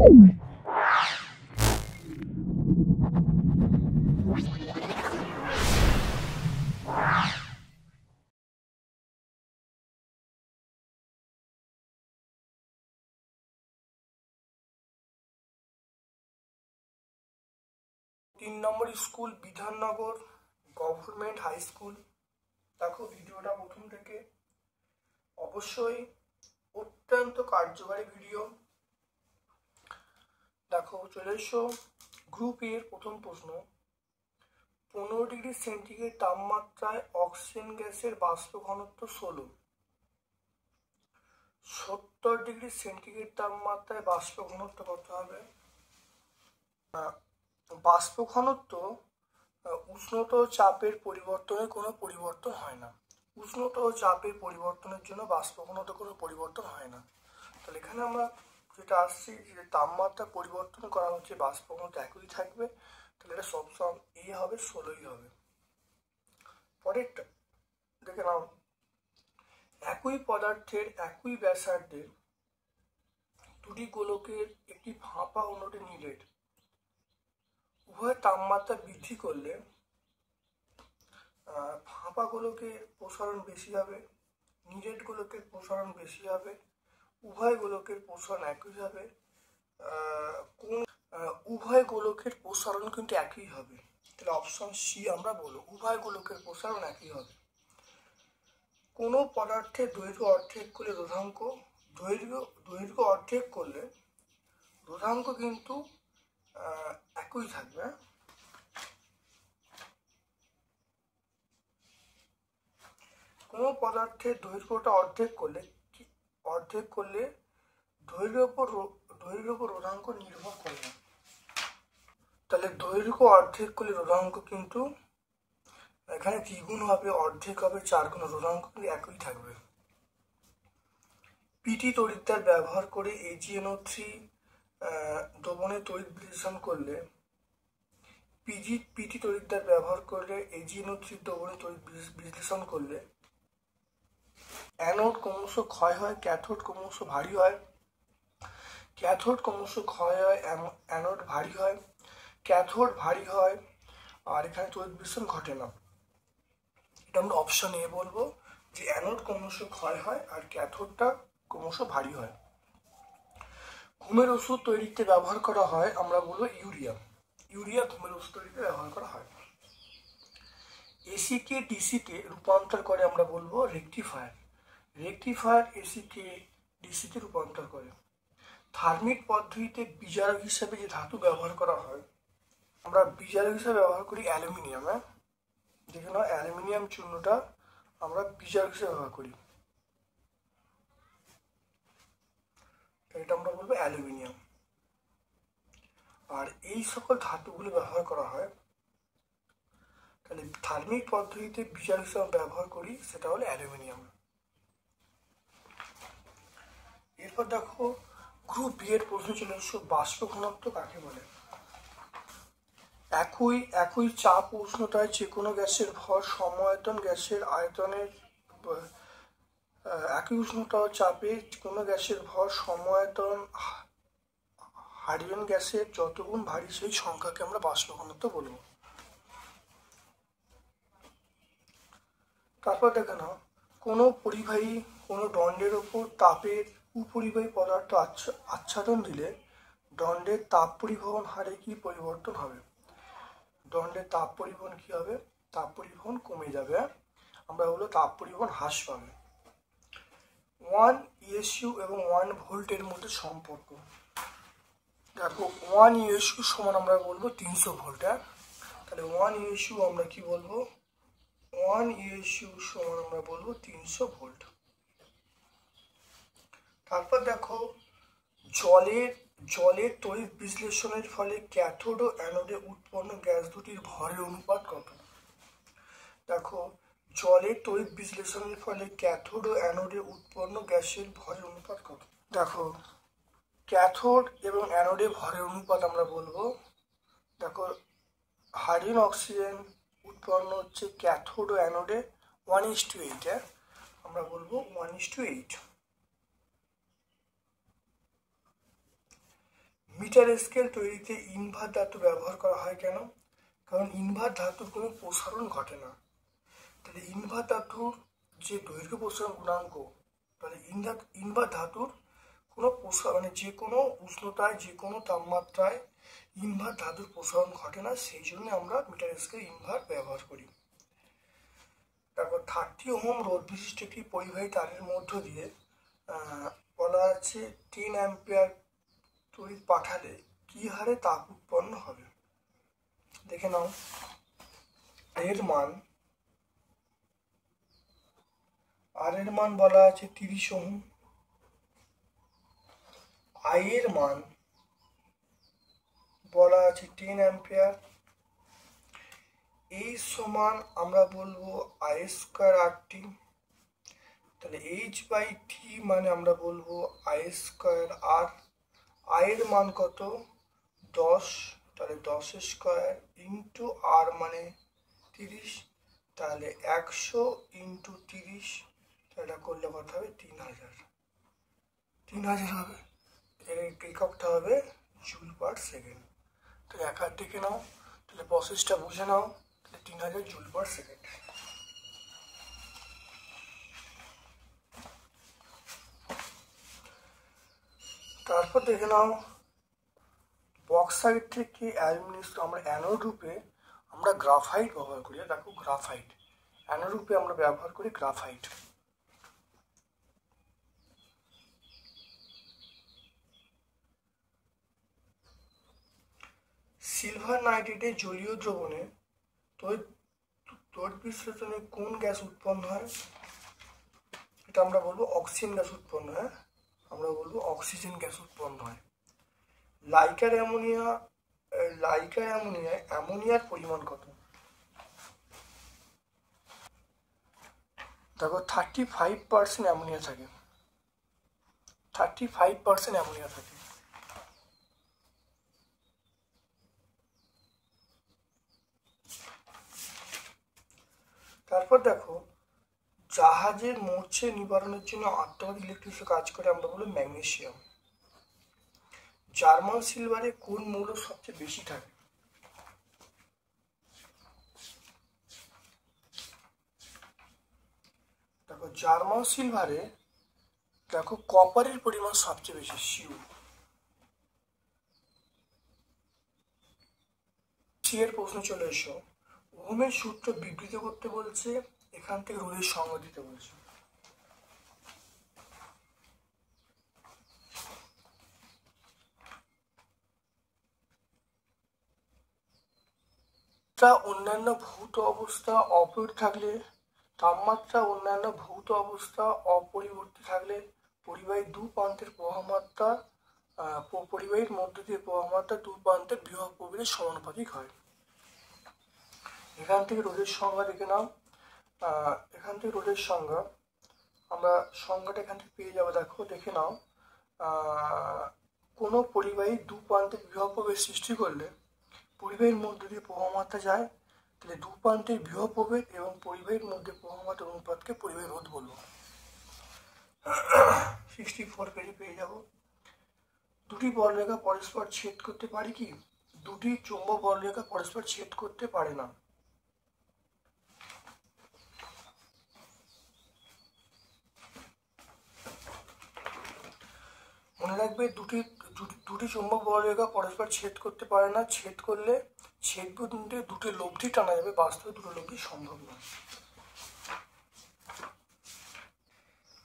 তিন number school Bidhannagar government high school. দেখো ভিডিওটা প্রথম থেকে অবশ্যই অত্যন্ত কার্যকারী ভিডিও। দেখো চলে এসো গ্রুপ এর প্রথম প্রশ্ন। 15 ডিগ্রি সেন্টিগ্রেড তাপমাত্রায় অক্সিজেন গ্যাসের বাষ্প ঘনত্ব 16। 70 ডিগ্রি সেন্টিগ্রেড তাপমাত্রায় বাষ্প ঘনত্ব কত হবে? বাষ্প ঘনত্ব উষ্ণতা ও চাপের পরিবর্তনে কোনো পরিবর্তন হয় না। উষ্ণতা ও চাপের পরিবর্তনের জন্য বাষ্প ঘনত্ব কোনো পরিবর্তন হয় না। তাহলে এখানে আমরা যেটা আসছি যে তাপমাত্রা পরিবর্তন করা হচ্ছে, বাষ্প ঘনত্ব একই থাকবে, তাহলে এটা সবসময় এ হবে 16ই হবে। পরেরটা দেখে নাও, একই পদার্থের একই ব্যাসার্ধের দুটি গোলকের একটি ফাঁপা অন্যটি নিরেট উভয় তাপমাত্রা বৃদ্ধি করলে ফাঁপা গোলকের প্রসারণ বেশি হবে, নিরেট গোলকের প্রসারণ বেশি হবে, উভয় গোলকের প্রসারণ একই হবে। উভয় গোলকের প্রসারণ কিন্তু একই হবে, তাহলে অপশন সি আমরা বলবো উভয় গোলকের প্রসারণ একই হবে। কোনো পদার্থের দৈর্ঘ্য অর্ধেক করলে রোধাঙ্ক দৈর্ঘ্য অর্ধেক করলে রোধাঙ্ক কিন্তু একই থাকবে। কোনো পদার্থের দৈর্ঘ্যটা অর্ধেক করলে দৈর্ঘ্যের উপর রোধাঙ্ক নির্ভর করে না। তাহলে দৈর্ঘ্য অর্ধেক করলে রোধাঙ্ক কিন্তু এখানে দ্বিগুণ হবে, অর্ধেক হবে, 4 গুণ, রোধাঙ্ক কিন্তু একই থাকবে। পিটি তড়িৎদ্বার ব্যবহার করে AgNO3 দ্রবণে তড়িৎ বিশ্লেষণ করলে পিটি তড়িৎদ্বার ব্যবহার করে AgNO3 দ্রবণে তড়িৎ বিশ্লেষণ করলে অ্যানোড ক্রমশ ক্ষয় হয়, ক্যাথোড ক্রমশ ভারী হয়। ক্যাথোড ক্রমশ ক্ষয় হয়, অ্যানোড ভারী হয়। ক্যাথোড ভারী হয় আর এখানে তড়িৎ বিশ্লেষণ ঘটে না। এটা আমরা অপশন এ বলবো যে অ্যানোড ক্রমশ ক্ষয় হয় আর ক্যাথোডটা ক্রমশ ভারী হয়। ঘুমের ওষুধ তৈরিতে ব্যবহার করা হয়, আমরা বলবো ইউরিয়া ঘুমের ওষুধ তৈরিতে ব্যবহার করা হয়। এসিকে ডিসিতে রূপান্তর করে, আমরা বলবো রেকটিফায়ার এসিকে ডিসিতে রূপান্তর করে। থার্মিট পদ্ধতিতে বিজারক হিসাবে যে ধাতু ব্যবহার করা হয়, আমরা বিজারক হিসাবে ব্যবহার করি অ্যালুমিনিয়াম। দেখে নাও, অ্যালুমিনিয়াম চূর্ণটা আমরা বিজারক হিসাবে ব্যবহার করি, এটা আমরা বলবো অ্যালুমিনিয়াম। আর এই সকল ধাতুগুলো ব্যবহার করা হয়, তাহলে থার্মিক পদ্ধতিতে বিজারক হিসাবে ব্যবহার করি, সেটা হলো অ্যালুমিনিয়াম। এরপর দেখো গ্রুপ বি এর প্রশ্ন চলে এসো, বাষ্প ঘনত্ব কাকে বলে? একই চাপ উষ্ণতায় যে কোনো গ্যাসের ভর সমায়তন গ্যাসের আয়তনের একই উষ্ণতা ও চাপে কোনো গ্যাসের ভর সমায়তন হাইড্রোজেন গ্যাসের যতগুণ ভারী সেই সংখ্যাকে আমরা বাষ্প ঘনত্ব বলবো। তারপর দেখে নাও, কোনো পরিবাহী কোনো দণ্ডের ওপর তাপের উপরিবাহী পদার্থ আচ্ছাদন দিলে দণ্ডের তাপ পরিবহন হারে কি পরিবর্তন হবে? দণ্ডের তাপ পরিবহন কি হবে? তাপ পরিবহন কমে যাবে, আমরা বলবো তাপ পরিবহন হ্রাস পাবে। 1 ESU এবং 1 ভোল্টের মধ্যে সম্পর্ক, দেখো 1 ESU সমান আমরা বলবো 300 ভোল্ট। তাহলে 1 ESU আমরা কি বলবো? 1 ESU সমান আমরা বলবো 300 ভোল্ট। তারপর দেখো জলের তড়িৎ বিশ্লেষণের ফলে ক্যাথোড ও অ্যানোডে উৎপন্ন গ্যাস দুটির ভরের অনুপাত কত? দেখো জলের তড়িৎ বিশ্লেষণের ফলে ক্যাথোড ও অ্যানোডে উৎপন্ন গ্যাসের ভরের অনুপাত কত? দেখো ক্যাথোড এবং অ্যানোডে ভরের অনুপাত আমরা বলবো, দেখো হাইড্রোজেন অক্সিজেন উৎপন্ন হচ্ছে ক্যাথোড ও অ্যানোডে 1:8, আমরা বলবো 1:8। মিটার স্কেল তৈরিতে ইনভার ধাতু ব্যবহার করা হয় কেন? কারণ ইনভার ধাতুর কোনো প্রসারণ ঘটে না। তাহলে ইনভার ধাতুর যে দৈর্ঘ্য প্রসারণ গুণাঙ্ক, তাহলে ইনভার ধাতুর কোনো মানে যে কোনো উষ্ণতায় যে কোনো তাপমাত্রায় ইনভার ধাতুর প্রসারণ ঘটে না, সেই জন্য আমরা মিটার স্কেল ইনভার ব্যবহার করি। তারপর 30 ওহম রোধ বিশিষ্ট একটি পরিবাহী তারের মধ্য দিয়ে বলা আছে 10 অ্যাম্পিয়ার তড়িৎ পাঠালে কি হারে তাপ উৎপন্ন হবে? দেখে নাও, আর এর মান বলা আছে 30 ওহম, আই এর মান বলা আছে 10 অ্যাম্পিয়ার, এই সমান আমরা বলবো আই স্কোয়ার আর টি। তাহলে এইচ বাই টি মানে আমরা বলবো আই স্কোয়ার আর, আই এর মান কত 10, তাহলে 10 স্কোয়ার ইন্টু আর মানে 30, তাহলে 100 ইন্টু 30, এটা করলে কত হবে 3000 হবে। এর এককটা হবে জুল পার সেকেন্ড। তাহলে এক হাত দেখে নাও, তাহলে প্রসেসটা বুঝে নাও, তাহলে 3000 জুল পার সেকেন্ড। তারপর দেখে নাও, বক্সাইট থেকে অ্যালুমিনিয়াম আমরা অ্যানোড রূপে আমরা গ্রাফাইট ব্যবহার করি। দেখো গ্রাফাইট, অ্যানোড রূপে আমরা ব্যবহার করি গ্রাফাইট। সিলভার নাইট্রেটে জলীয় দ্রবণে তড়িৎ বিশ্লেষণে কোন গ্যাস উৎপন্ন হয়? এটা আমরা বলবো অক্সিজেন গ্যাস উৎপন্ন হয়, আমরা বলবো অক্সিজেন গ্যাস উৎপন্ন হয়। লাইকার অ্যামোনিয়ায় অ্যামোনিয়ার পরিমাণ কত? দেখো 35% অ্যামোনিয়া থাকে, 35% অ্যামোনিয়া থাকে। তারপর দেখো, জাহাজের মরচে নিবারণের জন্য আত্মঘাতী ইলেকট্রিক কাজ করে, আমরা বলি ম্যাগনেসিয়াম। জার্মান সিলভারে কোন মৌল সবচেয়ে বেশি থাকে? দেখো জার্মান সিলভারে দেখো কপারের পরিমাণ সবচেয়ে বেশি, সিউ। এর প্রশ্ন চলে এসো, ওহমের সূত্র বিবৃত করতে বলছে, এখান থেকে রোধের সংজ্ঞা দিতে বলছে। অন্যান্য ভৌত অবস্থা অপরিবর্তিত থাকলে, তাপমাত্রা অন্যান্য ভৌত অবস্থা অপরিবর্তিত থাকলে পরিবাহীর দু প্রান্তের প্রবাহমাত্রা পরিবাহীর মধ্য দিয়ে প্রবাহমাত্রা দু প্রান্তের বিভব প্রভেদের সমানুপাতিক হয়। এখান থেকে রোধের সংজ্ঞা দেখে নাও, এখান থেকে রোধের সংজ্ঞা আমরা সংজ্ঞাটা এখান থেকে পেয়ে যাবো। দেখো দেখে নাও, কোনো পরিবাহী দু প্রান্তে বিভব প্রভেদ সৃষ্টি করলে পরিবাহীর মধ্য দিয়ে প্রবাহমাত্রা যায়, তাহলে দু প্রান্তের বিভব প্রভেদ এবং পরিবাহীর মধ্যে প্রবাহমাত্রার অনুপাতকে পরিবাহী রোধ বলবো। 64 পেজে পেয়ে যাব। দুটি বলরেখা পরস্পর ছেদ করতে পারে কি? দুটি চৌম্বক বলরেখা পরস্পর ছেদ করতে পারে না। মনে রাখবে, দুটি চৌম্বক বলরেখা পরস্পর ছেদ করতে পারে না। ছেদ করলে ছেদ বিন্দুতে দুটো লব্ধি টানা যাবে, বাস্তবে দুটো লব্ধি সম্ভব না।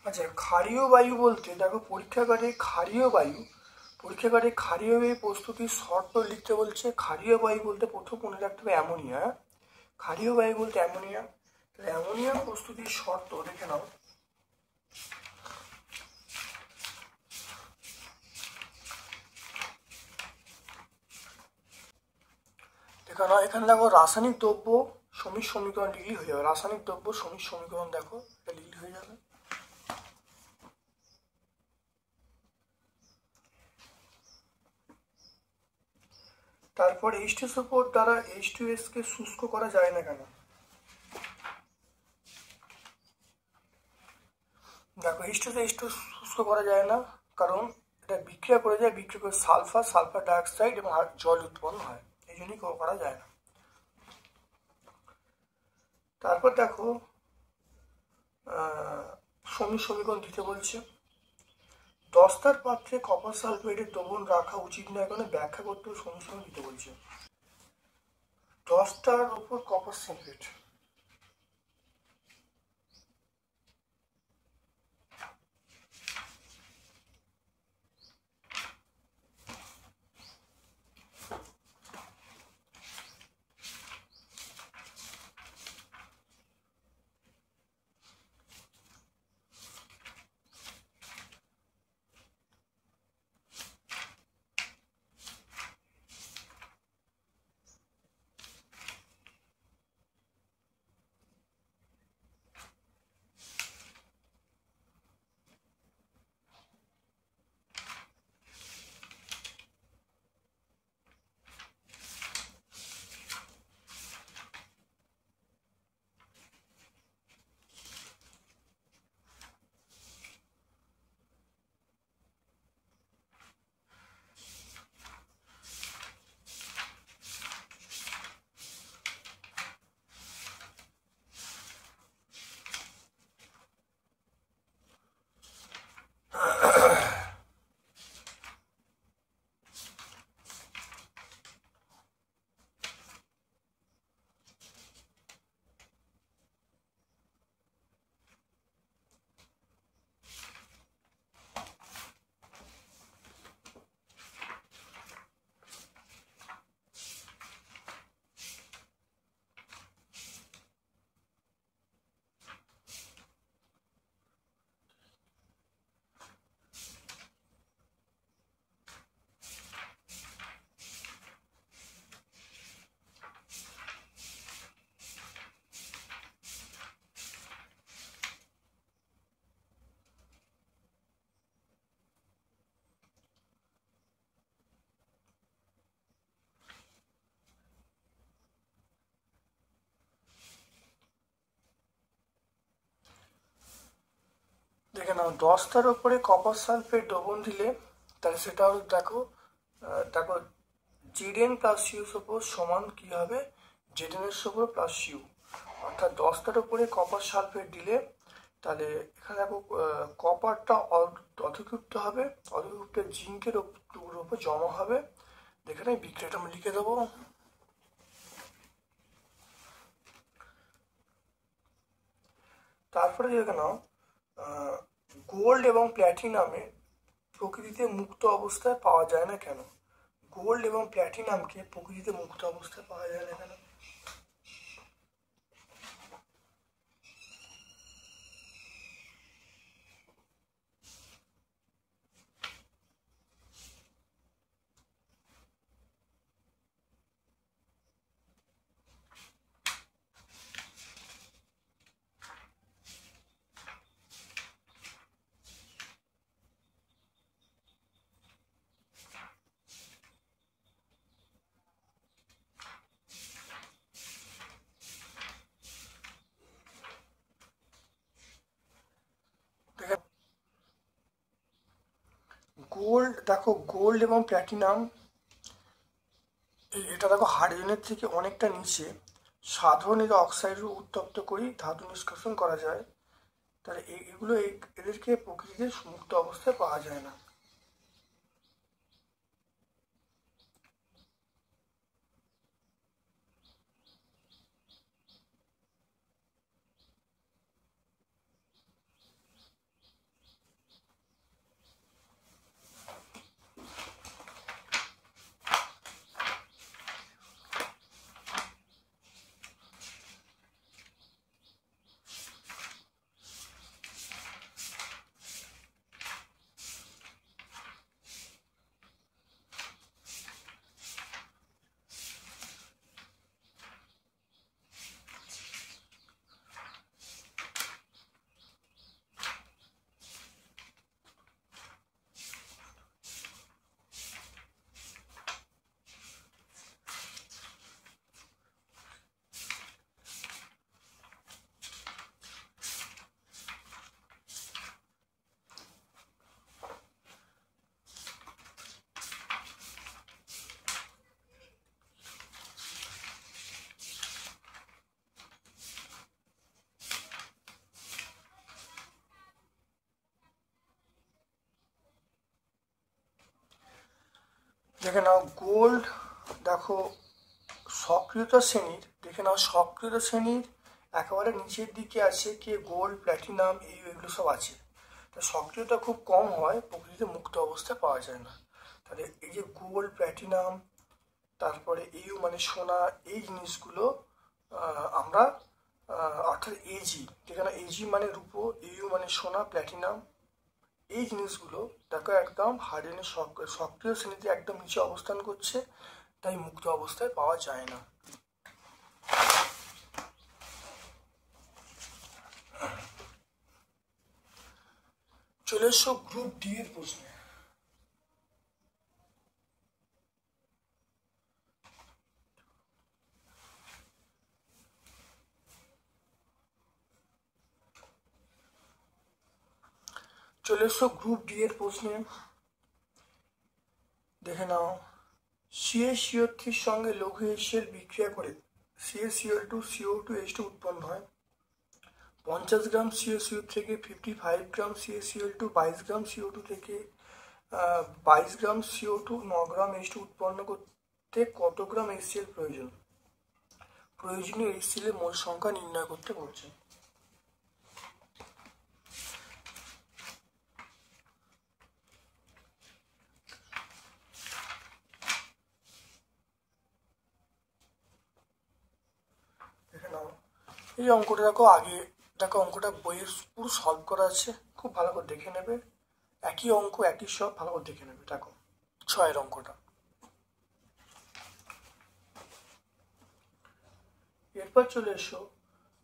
আচ্ছা, ক্ষারীয় বায়ু বলতে দেখো পরীক্ষাগারে ক্ষারীয় বায়ু প্রস্তুতির শর্ত লিখতে বলছে। ক্ষারীয় বায়ু বলতে প্রথম মনে রাখতে হবে অ্যামোনিয়া। ক্ষারীয় বায়ু বলতে অ্যামোনিয়া। তাহলে অ্যামোনিয়া প্রস্তুতির শর্ত দেখে নাও। এখানে দেখো রাসায়নিক দ্রব্য সমীর সমীকরণ লিখলেই হয়ে যাবে। রাসায়নিক দ্রব্য সমীর সমীকরণ দেখো, এটা লিখলে হয়ে যাবে। তারপর H2SO4 দ্বারা H2S কে শুষ্ক করা যায় না কেন? দেখো H2 শুষ্ক করা যায় না, কারণ এটা বিক্রিয়া করে যায়, বিক্রিয়া করে সালফার ডাইঅক্সাইড এবং জল উৎপন্ন হয়, এই জন্যই করা যায় না। তারপর দেখো সমীকরণ দিতে বলছে। দস্তার পাত্রে কপার সালফেটের দ্রবণ রাখা উচিত নয় কেন ব্যাখ্যা করতে সমীকরণ দিতে বলছে। দস্তার উপর কপার সালফেট, দেখে নাও দস্তার উপরে কপার সালফেট দ্রবণ দিলে তাহলে সেটা হলো দেখো Zn প্লাস ইউ উপর সমান কি হবে, Zn এর উপর প্লাস ইউ, অর্থাৎ দস্তার উপরে কপার সালফেট দিলে তাহলে এখানে দেখো কপারটা অধিকৃপ্ত হবে, অধিকৃপ্ত জিঙ্কের উপর জমা হবে। এখানে বিক্রিয়াটা আমি লিখে দেবো। তারপরে দেখে নাও গোল্ড এবং প্ল্যাটিনামে প্রকৃতিতে মুক্ত অবস্থায় পাওয়া যায় না কেন। গোল্ড এবং প্ল্যাটিনামকে প্রকৃতিতে মুক্ত অবস্থায় পাওয়া যায় না কেন। গোল্ড এবং প্ল্যাটিনাম এটা দেখো হাইড্রোজেনের থেকে অনেকটা নিচে, সাধারণ এদের অক্সাইড উত্তপ্ত করি ধাতু নিষ্কাশন করা যায়, তাহলে এদেরকে প্রকৃতিতে মুক্ত অবস্থায় পাওয়া যায় না। দেখে নাও গোল্ড, দেখো সক্রিয়তা শ্রেণীর, দেখে নাও সক্রিয়তা শ্রেণীর একেবারে নিচের দিকে আছে কি গোল্ড, প্ল্যাটিনাম, এগুলো সব আছে। তা সক্রিয়তা খুব কম হয়, প্রকৃতিতে মুক্ত অবস্থায় পাওয়া যায় না। তাহলে এই যে গোল্ড, প্ল্যাটিনাম, তারপরে মানে সোনা, এই জিনিসগুলো আমরা অর্থাৎ এজি, যেখানে এজি মানে রূপো, মানে সোনা, প্ল্যাটিনাম, এই জিনিসগুলো দেখো একদম হার্ডেনের সক্রিয় শ্রেণীতে একদম নিচে অবস্থান করছে, তাই মুক্ত অবস্থায় পাওয়া যায় না। চলে এসো গ্রুপ ডি এর প্রশ্নে। চলে এসো গ্রুপ ডি এর প্রশ্নে। দেখে নাও CaCO3 সঙ্গে লঘু HCl বিক্রিয়া করে CaCl2CO2H2 উৎপন্ন হয়। 50 গ্রাম CaCO থেকে 55 গ্রাম CaCl2, 22 গ্রাম CO2 থেকে 22 গ্রাম CO2, 9 গ্রাম H2 উৎপন্ন করতে কত গ্রাম HCl প্রয়োজন? প্রয়োজনীয় HCl এর মোল সংখ্যা নির্ণয় করতে বলছে। দেখে নাও এই অঙ্কটা দেখো, আগে দেখো অঙ্কটা বইয়ের পুরো সলভ করা আছে, খুব ভালো করে দেখে নেবে। একই অঙ্ক, একই সব, ভালো করে দেখে নেবে। দেখো 6 অঙ্কটা। এরপর চলে এসো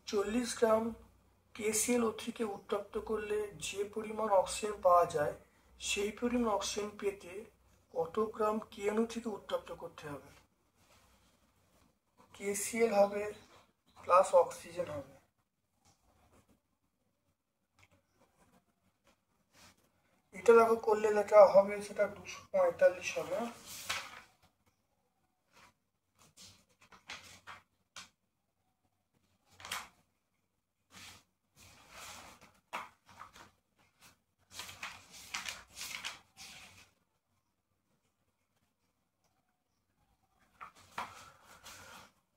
40 গ্রাম KClO3 কে উত্তপ্ত করলে যে পরিমাণ অক্সিজেন পাওয়া যায়, সেই পরিমাণ অক্সিজেন পেতে কত গ্রাম KNO3 কে উত্তপ্ত করতে হবে? KCl হবে প্লাস অক্সিজেন হবে। এটা দেখো করলে যেটা হবে সেটা 245 হবে।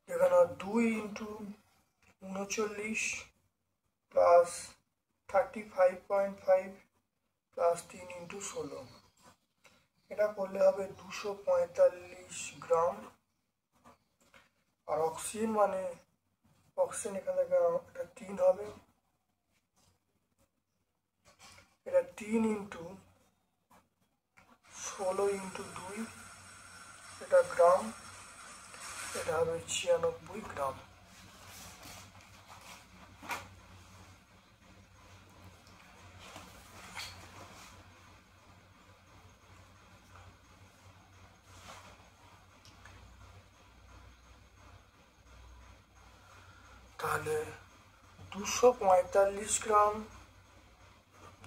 এখানে 2 ইন্টু 39 প্লাস 35.5 প্লাস 3 ইন্টু 16, এটা করলে হবে 245 গ্রাম। আর অক্সিজেন মানে অক্সিজেন এখানে এটা 3 হবে, এটা 3 ইন্টু 16 ইন্টু 2, এটা গ্রাম, এটা হবে 96 গ্রাম। তাহলে 245 গ্রাম,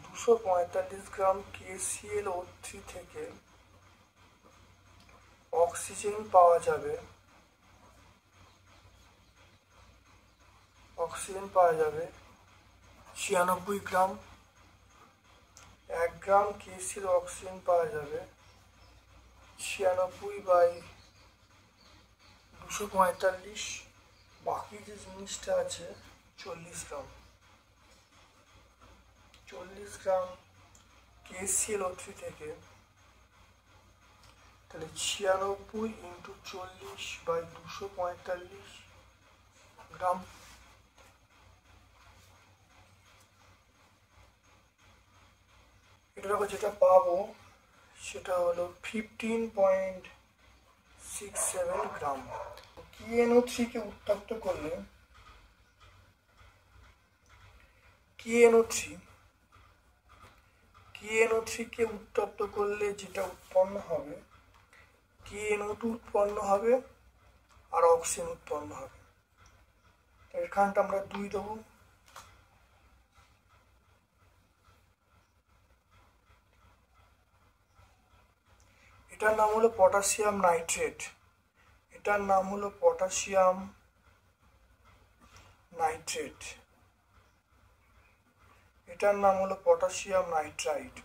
245 গ্রাম KClO3 থেকে অক্সিজেন পাওয়া যাবে, অক্সিজেন পাওয়া যাবে 96 গ্রাম। 1 গ্রাম KCl অক্সিজেন পাওয়া যাবে 96/245। বাকি যে জিনিসটা আছে 40 গ্রাম, 40 গ্রাম KClO3 থেকে, তাহলে 96 ইন্টু 40/245 গ্রাম। এটা দেখো যেটা পাবো সেটা হলো 15.67 গ্রাম। KNO3 কে উত্তপ্ত করলে KNO3 কে উত্তপ্ত করলে যেটা উৎপন্ন হবে, KNO2 উৎপন্ন হবে আর অক্সিজেন উৎপন্ন হবে। এখানটা আমরা 2 দেবো। এটার নাম হলো পটাশিয়াম নাইট্রেট, এটার নাম হলো পটাশিয়াম নাইট্রেট, এটার নাম হলো potassium nitrite,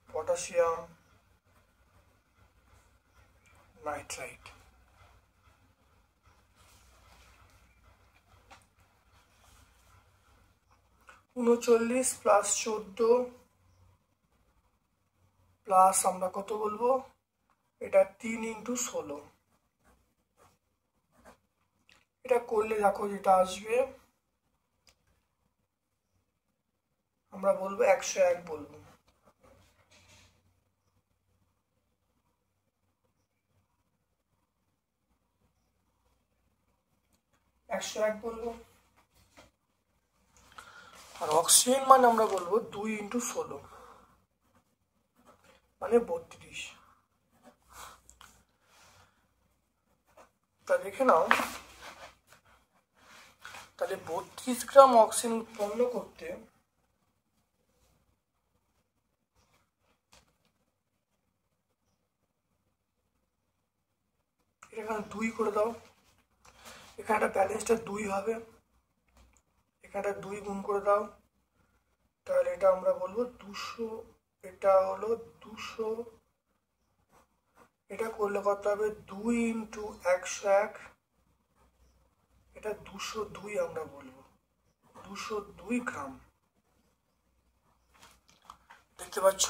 potassium nitrite. 39 plus 14 plus আমরা কত বলবো, এটা 3 ইন্টু 16। এটা করলে দেখো যেটা আসবে আমরা বলবো 101 বলবো। বলবো। আর অক্সিজেন মানে আমরা বলবো 2 ইন্টু 16 মানে 32। তা দেখে নাও, তাহলে 32 গ্রাম অক্সিজেন উৎপন্ন করতে এখানে 2 করে দাও, এখানে ব্যালেন্সটা 2 হবে, এখানে 2 গুণ করে দাও, তাহলে এটা আমরা বলবো 200। এটা হলো 200, এটা করলে কত হবে 2 ইন্টু 101, এটা 202 আমরা বলবো, 202 গ্রাম। দেখতে পাচ্ছ,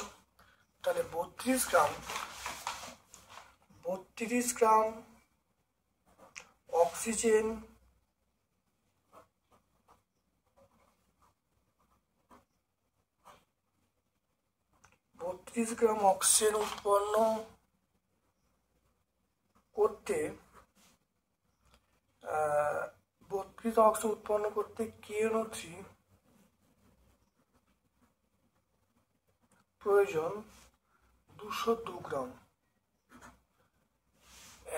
তাহলে 32 গ্রাম অক্সিজেন উৎপন্ন করতে 32 অক্সিজেন উৎপন্ন করতে KNO3 প্রয়োজন 202 গ্রাম।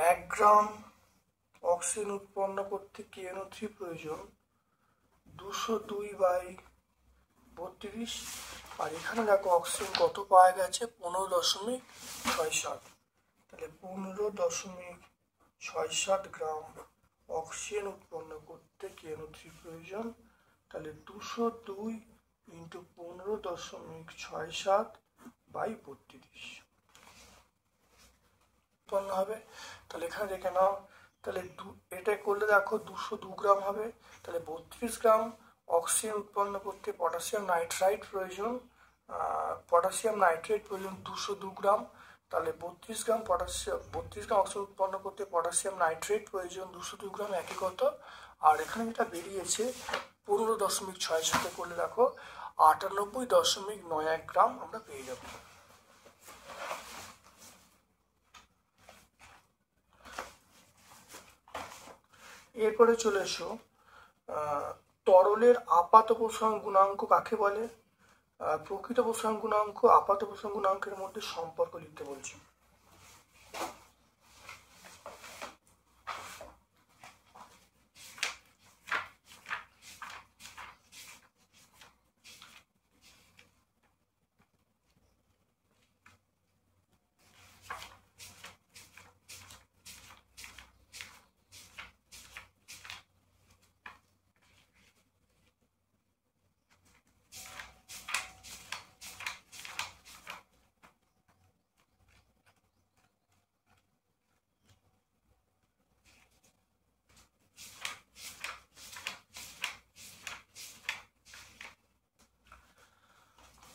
1 গ্রাম অক্সিজেন উৎপন্ন করতে KNO3 প্রয়োজন 202/32। আর এখানে দেখো অক্সিজেন কত পাওয়া গেছে, 15.67। তাহলে 15.67 গ্রাম অক্সিজেন উৎপন্ন করতে KNO3 প্রয়োজন, তাহলে 202 ইন্টু 15.67/32 উৎপন্ন হবে। তাহলে এখানে দেখে নাও, তাহলে এটা করলে দেখো 202 গ্রাম হবে। তাহলে 32 গ্রাম অক্সিজেন উৎপন্ন করতে পটাশিয়াম নাইট্রাইট প্রয়োজন 202 গ্রাম। তাহলে 32 গ্রাম অক্সিজেন উৎপন্ন করতে পটাশিয়াম নাইট্রেট প্রয়োজন 202 গ্রাম, একই কত। আর এখানে যেটা বেরিয়েছে 15.6 সাথে করলে দেখো 98.91 গ্রাম আমরা পেয়ে যাব। এরপরে চলে এসো, তরলের আপাত প্রসারণ গুণাঙ্ক কাকে বলে। প্রকৃত প্রসারণ গুণাঙ্ক আপাত প্রসারণ গুণাঙ্কের মধ্যে সম্পর্ক লিখতে বলছি।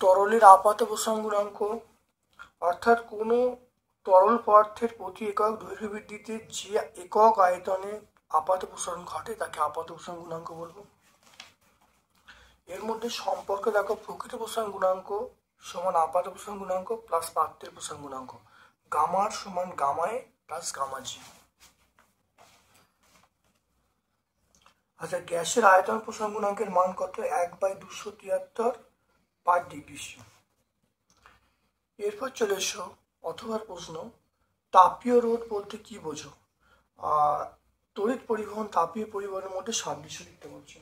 তরলের আপাত প্রসারণ গুণাঙ্ক অর্থাৎ কোনো তরল পদার্থের প্রতি একক দৈর্ঘ্য বৃদ্ধিতে যে একক আয়তনে আপাত প্রসারণ ঘটে তাকে আপাত প্রসারণ গুণাঙ্ক বলবো। এর মধ্যে সম্পর্ক দেখো, প্রকৃত প্রসারণ গুণাঙ্ক সমান আপাত প্রসারণ গুণাঙ্ক প্লাস পাত্রের প্রসারণ গুণাঙ্ক, গামার সমান গামায় প্লাস গামাজি। আচ্ছা, গ্যাসের আয়তন প্রসারণ গুণাঙ্কের মান কত, 1/273/°C। এরপর চলে এসো অথবা প্রশ্ন, তাপীয় রোধ বলতে কি বোঝো। তড়িৎ পরিবহন তাপীয় পরিবহনের মধ্যে সাদৃশ্য লিখতে বলছে।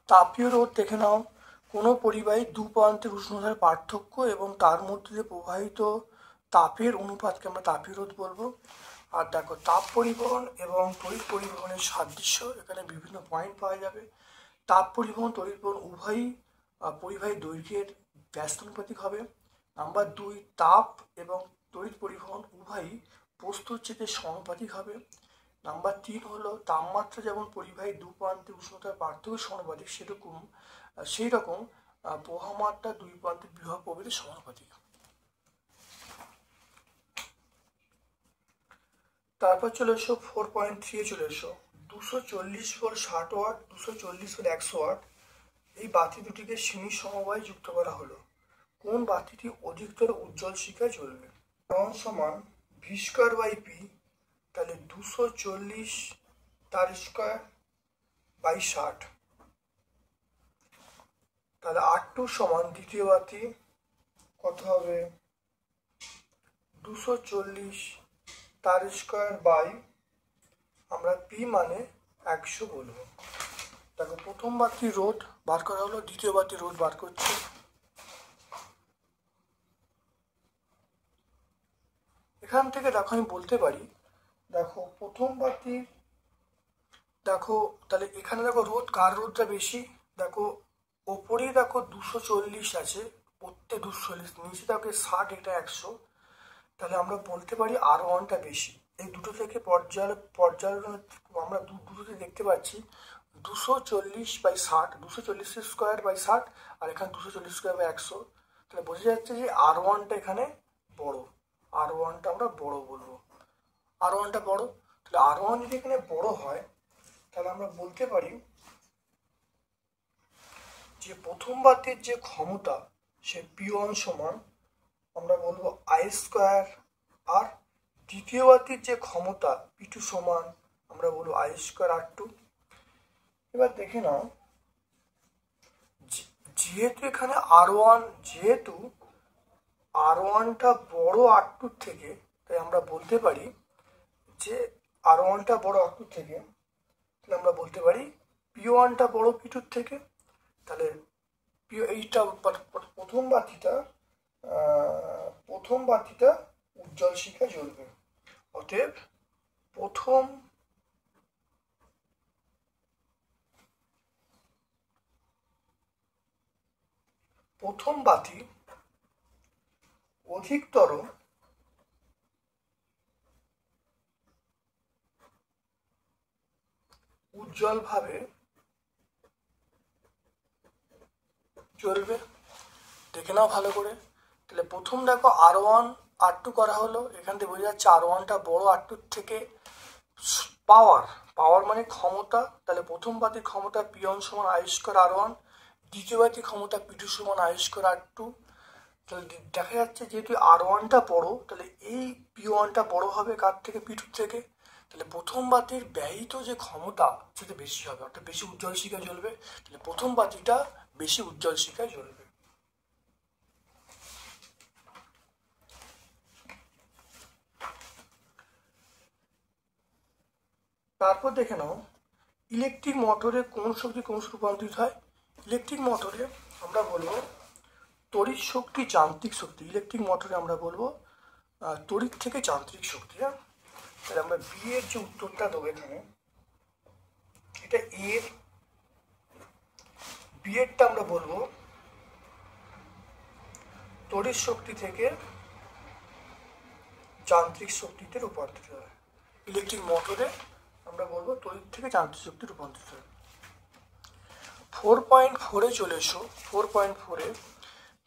তাপীয় রোধ দেখে নাও, কোনো পরিবাহী দু প্রান্তের উষ্ণতার পার্থক্য এবং তার মধ্যে দিয়ে প্রবাহিত তাপের অনুপাতকে আমরা তাপীয় রোধ বলবো। আর দেখো, তাপ পরিবহন এবং তড়িৎ পরিবহনের সাদৃশ্য, এখানে বিভিন্ন পয়েন্ট পাওয়া যাবে। তাপ পরিবহন তড়িৎ পরিবহন উভয়ই পরিবাহী দৈর্ঘ্যের ব্যস্তানুপাতিক হবে। নাম্বার 2, তাপ এবং তড়িৎ পরিবহন উভয়ই প্রস্তুত চেয়ে সমানুপাতিক হবে। নাম্বার 3 হলো তাপমাত্রা যেমন পরিবাহী দু প্রান্তে উষ্ণতার পার্থক্য সমানুপাতিক সেই রকম প্রবাহমাত্রা দুই প্রান্তের বিভব প্রভৃতির সমানুপাতিক। তারপর চলে এসো 4.3 চলে এসো 240 ভোল্ট 60 ওয়াট, 240 ভোল্ট 100 ওয়াট এই বাতি দুটিকে শ্রেণী সমবায়ে যুক্ত করা হলো। কোন বাতিটি অধিকতর উজ্জ্বল শিখায় জ্বলবে? সমান ভি স্কোয়ার বাই পি, তাহলে 240 তার স্কোয়ার বাই 60, তাহলে R2 সমান দ্বিতীয় বাতি কত হবে? 240 তার স্কোয়ার বাই আমরা পি মানে 100 বলবো। দেখো প্রথম বাতির রোধ বার করা হলো, দ্বিতীয় বাতির রোধ বার করছে। এখান থেকে দেখো আমি বলতে পারি, দেখো প্রথম বাতির দেখো তাহলে এখানে দেখো রোধ কার রোধটা বেশি? দেখো ওপরেই দেখো 240 আছে, প্রত্যেক 240, নিচে দেখো 60, এটা 100, তাহলে আমরা বলতে পারি R1টা বেশি। এই দুটো থেকে পর্যালোচনা আমরা দুটোতে দেখতে পাচ্ছি 240/60, 240 স্কোয়ার বাই 60, আর এখানে 240 স্কোয়ার বাই 100, তাহলে বোঝা যাচ্ছে যে R1টা এখানে বড়। R1টা আমরা বড় বলবো, R1টা বড়। তাহলে R1 যদি এখানে বড় হয় তাহলে আমরা বলতে পারি যে প্রথম বাতির যে ক্ষমতা সে P1 সমান আমরা বলবো I স্কোয়ার, আর দ্বিতীয় বাতির যে ক্ষমতা P2 সমান আমরা বলবো I স্কোয়ার R2। এবার দেখে নাও, যেহেতু এখানে R1টা বড় R2 থেকে, তাই আমরা বলতে পারি যে R1টা বড় R2 থেকে, তাহলে আমরা বলতে পারি P1টা বড় P2 থেকে। তাহলে এইটা প্রথম বাতিটা উজ্জ্বল শিখা জ্বলবে। অতএব প্রথম বাতি অধিকতর উজ্জ্বলভাবে জ্বলবে। দেখে নাও ভালো করে। তাহলে প্রথম দেখো R1 R2 করা হলো, এখান থেকে বোঝা যাচ্ছে R1টা বড় R2 থেকে। পাওয়ার মানে ক্ষমতা, তাহলে প্রথম বাতির ক্ষমতা P1 সমান I স্কোয়ার R1, দ্বিতীয় বাতির ক্ষমতা P2 সমান I স্কোয়ার R2। তাহলে দেখা যাচ্ছে যেহেতু R1টা বড়, তাহলে এই P1টা বড় হবে কার থেকে? P2 থেকে। তাহলে প্রথম বাতির ব্যয়িত যে ক্ষমতা সেটা বেশি হবে, অর্থাৎ বেশি উজ্জ্বল শিখা জ্বলবে। তাহলে প্রথম বাতিটা বেশি উজ্জ্বল শিখা জ্বলবে। তারপর দেখে নাও ইলেকট্রিক মোটরে কোন শক্তি কোন রূপান্তরিত হয়? ইলেকট্রিক মোটরে আমরা বলবো তড়িৎ শক্তি যান্ত্রিক শক্তি। ইলেকট্রিক মোটরে আমরা বলবো তড়িৎ থেকে যান্ত্রিক শক্তি। হ্যাঁ, তাহলে আমরা বি এর যে উত্তরটা দেবো এখানে, এটা বি এরটা আমরা বলবো তড়িৎ শক্তি থেকে যান্ত্রিক শক্তিতে রূপান্তরিত হয়। ইলেকট্রিক মোটরে আমরা বলবো তড়িৎ থেকে যান্ত্রিক শক্তি রূপান্তরিত হয়। 4.4-এ চলে এসো। 4.4-এ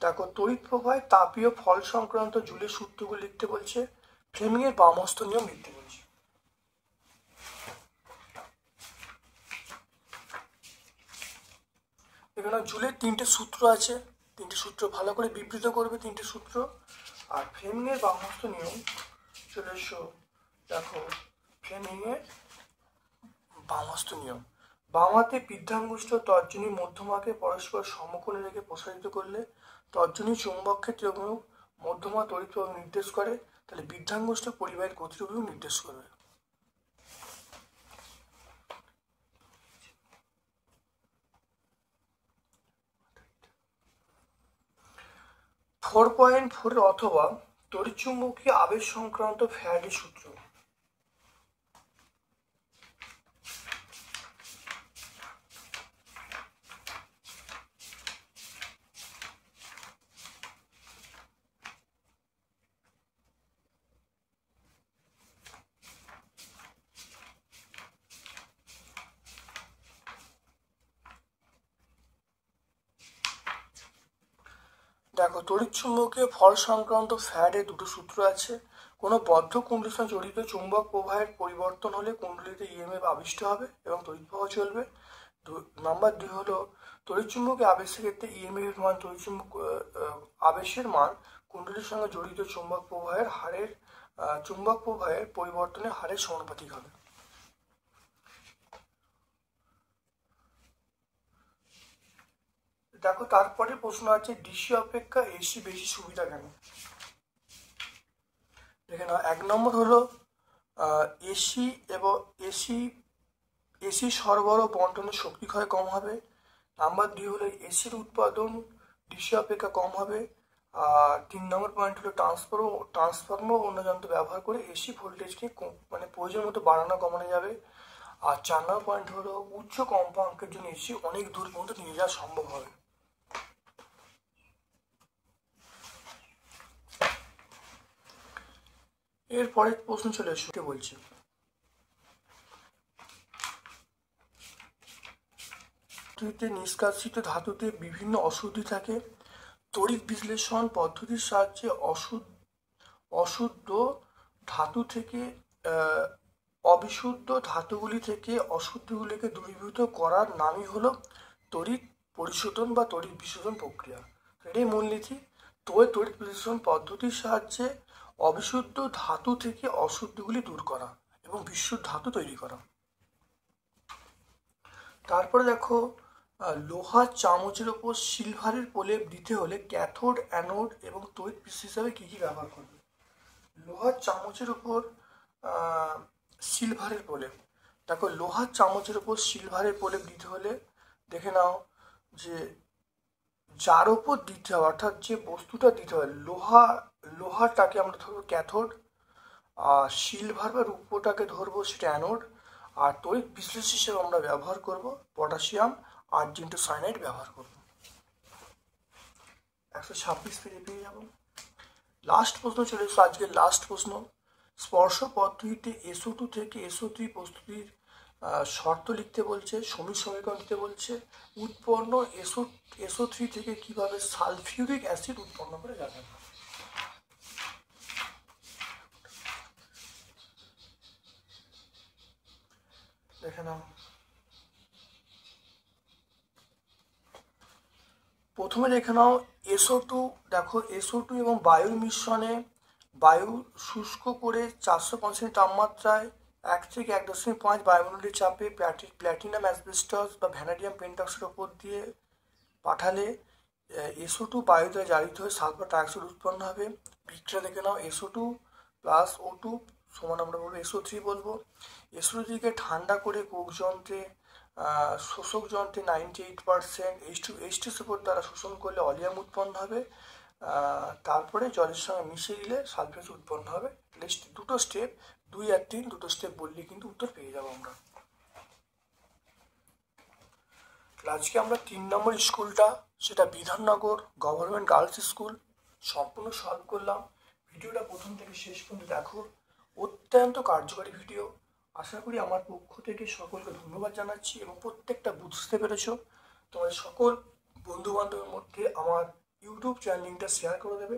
দেখো তড়িৎ প্রবাহে তাপীয় ফল সংক্রান্ত জুলের সূত্রগুলো লিখতে বলছে, ফ্লেমিংয়ের বামহস্ত নিয়ম লিখতে বলছে। এখানে জুলের 3টে সূত্র আছে, 3টে সূত্র ভালো করে বিবৃত করবে, 3টে সূত্র। আর ফ্লেমিংয়ের বামহস্ত নিয়ম চলে এসো। দেখো ফ্লেমিংয়ের বামহস্ত নিয়ম, বাম হাতে বৃদ্ধাঙ্গুষ্ঠ তর্জনী মধ্যমাকে পরস্পর সমকোণে রেখে প্রসারিত করলে তর্জনী চৌম্বক ক্ষেত্র এবং মধ্যমা তড়িৎ প্রবাহ নির্দেশ করে, তাহলে বৃদ্ধাঙ্গুষ্ঠ পরিবাহীর গতিরূপেও নির্দেশ করবে। 4.4 অথবা তড়িৎচুম্বকীয় আবেশ সংক্রান্ত ফ্যারাডে সূত্র। দেখো, তড়িৎচুম্বকীয় ভর সংক্রান্ত ফ্যারাডের দুটো সূত্র আছে। কোনো বদ্ধ কুণ্ডলীর সঙ্গে জড়িত চুম্বক প্রবাহের পরিবর্তন হলে কুণ্ডলীতে ইএমএফ আবিষ্ট হবে এবং তড়িৎ প্রবাহ চলবে। নাম্বার 2 হলো তড়িৎচুম্বকীয় আবেশের ক্ষেত্রে ইএমএফ মান আবেশের মান কুণ্ডলীর সঙ্গে জড়িত চুম্বক প্রবাহের পরিবর্তনের হারের সমানুপাতিক হবে। দেখো, তারপরে প্রশ্ন আছে ডিসি অপেক্ষা এসি বেশি সুবিধা কেন। দেখে নাও, 1 নম্বর হলো এসি এবং এসি সরবরাহ বন্টনের শক্তি ক্ষয় কম হবে। নাম্বার 2 হলো এসির উৎপাদন ডিসি অপেক্ষা কম হবে। আর 3 নম্বর পয়েন্ট হলো ট্রান্সফর্মার অন্য যন্ত্র ব্যবহার করে এসি ভোল্টেজকে মানে প্রয়োজন মতো বাড়ানো কমানো যাবে। আর 4 নম্বর পয়েন্ট হলো উচ্চ কম্পাঙ্কের জন্য এসি অনেক দূর পর্যন্ত নিয়ে যাওয়া সম্ভব হবে। এরপরের প্রশ্ন চলে এসে বলছি, নিষ্কাশিত ধাতুতে বিভিন্ন অশুদ্ধি থাকে। তড়িৎ বিশ্লেষণ পদ্ধতির সাহায্যে অশুদ্ধ ধাতু থেকে অবিশুদ্ধ ধাতুগুলি থেকে অশুদ্ধিগুলিকে দূরীভূত করার নামই হলো তড়িৎ পরিশোধন বা তড়িৎ বিশোধন প্রক্রিয়া। এটাই মূলনীতি। তড়িৎ বিশ্লেষণ পদ্ধতির সাহায্যে অবিশুদ্ধ ধাতু থেকে অশুদ্ধিগুলি দূর করা এবং বিশুদ্ধ ধাতু তৈরি করা। তারপরে দেখো, লোহার চামচের ওপর সিলভারের প্রলেপ দিতে হলে ক্যাথোড, অ্যানোড এবং তড়িৎ পৃষ্ঠ হিসাবে কী কী ব্যবহার করবে। লোহার চামচের ওপর সিলভারের প্রলেপ। দেখো, লোহার চামচের ওপর সিলভারের প্রলেপ দিতে হলে দেখে নাও যে যার ওপর দিতে হবে, অর্থাৎ যে বস্তুটা দিতে হয়, লোহাটাকে আমরা ধরবো ক্যাথোড, আর সিলভার বা রূপোটাকে ধরবো সেটা অ্যানোড, আর তড়িৎ বিশ্লেষক হিসেবে আমরা ব্যবহার করব পটাশিয়াম আর্জেন্টোসায়ানাইড ব্যবহার করব। 126 পেজে পেয়ে যাব। লাস্ট প্রশ্ন চলে এসেছে, আজকের লাস্ট প্রশ্ন। স্পর্শ পদ্ধতিতে SO2 থেকে SO3 প্রস্তুতির শর্ত লিখতে বলছে, সমীকরণ লিখতে বলছে। উৎপন্ন SO3 থেকে কিভাবে সালফিউরিক অ্যাসিড উৎপন্ন করে যাবে। দেখে নাও, প্রথমে দেখে নাও SO2। দেখো, SO2 এবং বায়ুর মিশ্রণে বায়ু শুষ্ক করে 450 তাপমাত্রায় 1 থেকে 1.5 বায়ুমণ্ডলীয় চাপে প্ল্যাটিনাম অ্যাসবেস্টস বা ভ্যানাডিয়াম পেন্টক্সাইড ওপর দিয়ে পাঠালে SO2 বায়ু দ্বারা জারিত হয়ে সালফার ডাইঅক্সাইড উৎপন্ন হবে। বিক্রিয়া দেখে নাও, SO2 প্লাস O2 সমান আমরা বলবো SO3 বলবো। SO3কে ঠান্ডা করে কোক যন্ত্রে শোষক যন্ত্রে 98% H2SO4 দ্বারা শোষণ করলে অলিয়াম উৎপন্ন হবে। তারপরে জলের সঙ্গে মিশিয়ে দিলে সালফেট উৎপন্ন হবে। দুটো স্টেপ, 2 আর 3 দুটো স্টেপ বললে কিন্তু উত্তর পেয়ে যাবো আমরা। আজকে আমরা 3 নম্বর স্কুলটা, সেটা বিধাননগর গভর্নমেন্ট গার্লস স্কুল, সম্পূর্ণ সলভ করলাম। ভিডিওটা প্রথম থেকে শেষ পর্যন্ত দেখো, অত্যন্ত কার্যকরী ভিডিও। আশা করি আমার পক্ষ থেকে সকলকে ধন্যবাদ জানাচ্ছি এবং প্রত্যেকটা বুঝতে পেরেছো। তোমাদের সকল বন্ধু বান্ধবের মধ্যে আমার ইউটিউব চ্যানেল লিঙ্কটা শেয়ার করে দেবে।